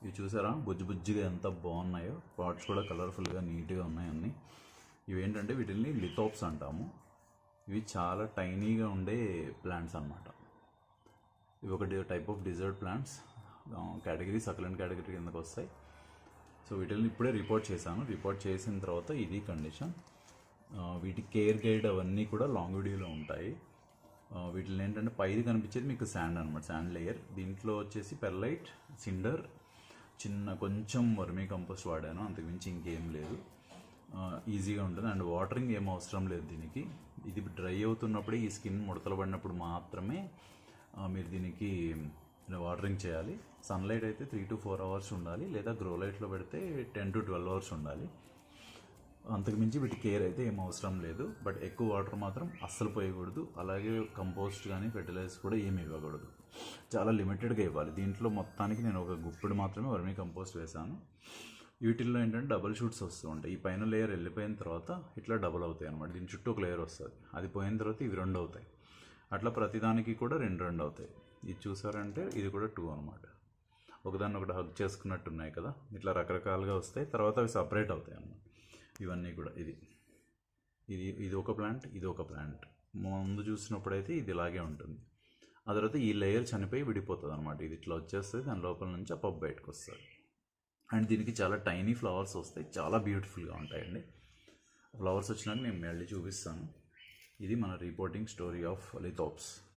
ఇవి చూసారా బుజ్జి బుజ్జిగా ఎంత బాగున్నాయో, పాట్స్ కూడా కలర్ఫుల్గా నీట్గా ఉన్నాయి అన్నీ. ఇవేంటంటే వీటిని లిథోప్స్ అంటాము. ఇవి చాలా టైనీగా ఉండే ప్లాంట్స్ అన్నమాట. ఇవి ఒక type of desert plants, category succulent category కిందకు వస్తాయి. సో వీటిని ఇప్పుడే రిపోర్ట్ చేశాను. రిపోర్ట్ చేసిన తర్వాత ఇది కండిషన్. వీటి కేర్ గైడ్ అవన్నీ కూడా లాంగ్ వీడియోలో ఉంటాయి. వీటిని ఏంటంటే పైది కనిపించేది మీకు శాండ్ అనమాట, శాండ్ లేయర్. దీంట్లో వచ్చేసి పెర్లైట్, సిండర్, చిన్న కొంచెం వర్మీ కంపోస్ట్ వాడాను, అంతకుమించి ఇంకేం లేదు. ఈజీగా ఉంటుంది అండ్ వాటరింగ్ ఏం అవసరం లేదు దీనికి. ఇది డ్రై అవుతున్నప్పుడే, ఈ స్కిన్ ముడతలు పడినప్పుడు మాత్రమే మీరు దీనికి వాటరింగ్ చేయాలి. సన్లైట్ అయితే 3 to 4 hours ఉండాలి, లేదా గ్రో లైట్లో పెడితే 10 to 12 hours ఉండాలి. అంతకుమించి వీటి కేర్ అయితే ఏం అవసరం లేదు. బట్ ఎక్కువ వాటర్ మాత్రం అస్సలు పోయకూడదు. అలాగే కంపోస్ట్ కానీ ఫెర్టిలైజర్స్ కూడా ఏమి ఇవ్వకూడదు, చాలా లిమిటెడ్గా ఇవ్వాలి. దీంట్లో మొత్తానికి నేను ఒక గుప్పెడు మాత్రమే వర్మీ కంపోస్ట్ వేశాను. వీటిల్లో ఏంటంటే డబుల్ షూట్స్ వస్తూ ఉంటాయి. ఈ పైన లేయర్ వెళ్ళిపోయిన తర్వాత ఇట్లా డబుల్ అవుతాయి అనమాట. దీని చుట్టూ ఒక లేయర్ వస్తుంది, అది పోయిన తర్వాత ఇవి 2 అవుతాయి. అట్లా ప్రతిదానికి కూడా 2 అవుతాయి. ఇది చూసారంటే ఇది కూడా 2 అనమాట. ఒకదాన్ని ఒకటి హగ్ చేసుకున్నట్టు ఉన్నాయి కదా, ఇట్లా రకరకాలుగా వస్తాయి. తర్వాత అవి సపరేట్ అవుతాయి అన్నమాట. ఇవన్నీ కూడా ఇది ఒక ప్లాంట్, ఇది ఒక ప్లాంట్. ముందు చూసినప్పుడైతే ఇది ఇలాగే ఉంటుంది. ఆ తర్వాత ఈ లేయర్ చనిపోయి విడిపోతుంది అనమాట. ఇది ఇట్లా వచ్చేస్తుంది, దాని లోపల నుంచి ఆ పప్పు బయటకు వస్తుంది. అండ్ దీనికి చాలా టైనీ ఫ్లవర్స్ వస్తాయి, చాలా బ్యూటిఫుల్గా ఉంటాయండి. ఫ్లవర్స్ వచ్చినాక నేను మళ్ళీ చూపిస్తాను. ఇది మన రిపోర్టింగ్ స్టోరీ ఆఫ్ లిథోప్స్.